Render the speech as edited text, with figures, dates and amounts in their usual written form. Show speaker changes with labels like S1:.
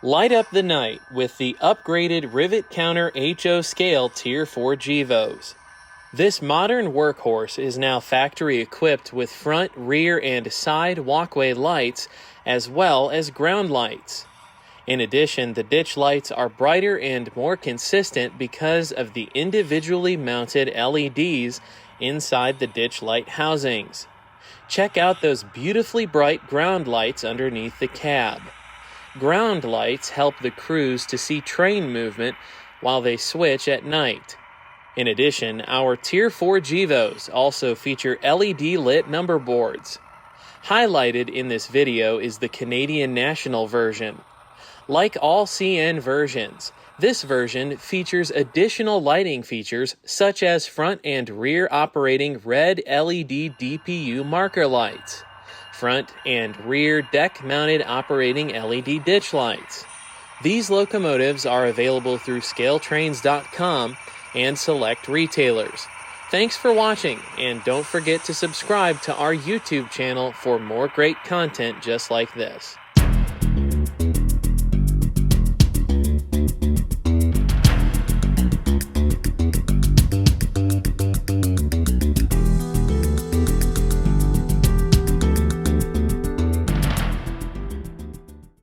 S1: Light up the night with the upgraded Rivet Counter HO Scale Tier 4 GEVOs. This modern workhorse is now factory equipped with front, rear, and side walkway lights, as well as ground lights. In addition, the ditch lights are brighter and more consistent because of the individually mounted LEDs inside the ditch light housings. Check out those beautifully bright ground lights underneath the cab. Ground lights help the crews to see train movement while they switch at night. In addition, our Tier 4 GEVOs also feature LED lit number boards. Highlighted in this video is the Canadian National version. Like all CN versions, this version features additional lighting features such as front and rear operating red LED DPU marker lights, front and rear deck-mounted operating LED ditch lights. These locomotives are available through scaletrains.com and select retailers. Thanks for watching, and don't forget to subscribe to our YouTube channel for more great content just like this.